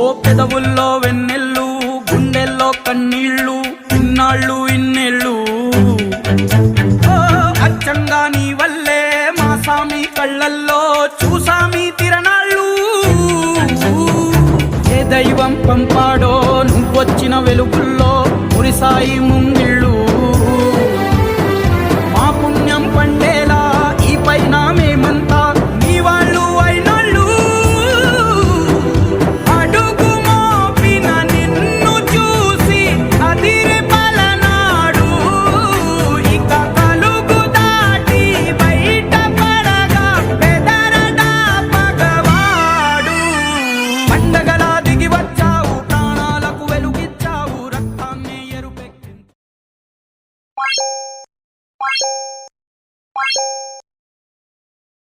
ఓ పెదవుల్లో వెన్నెల్లు, గుండెల్లో కన్నీళ్ళు, ఇన్నాళ్ళు ఇన్నేళ్ళు. ఓ అచ్చంగా నీ వల్లే మా సామి కళ్ళల్లో చూసామి తిరణాళ్ళు. ఏ దైవం పంపాడో నువ్వొచ్చిన వెలుగుల్లో మురిసాయి ముంగిళ్ళు.